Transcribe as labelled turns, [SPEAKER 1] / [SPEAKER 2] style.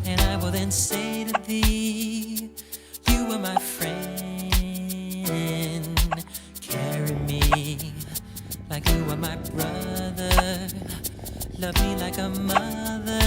[SPEAKER 1] And I will then say to thee, you are my friend. Carry me like you are my brother. Love me like a mother.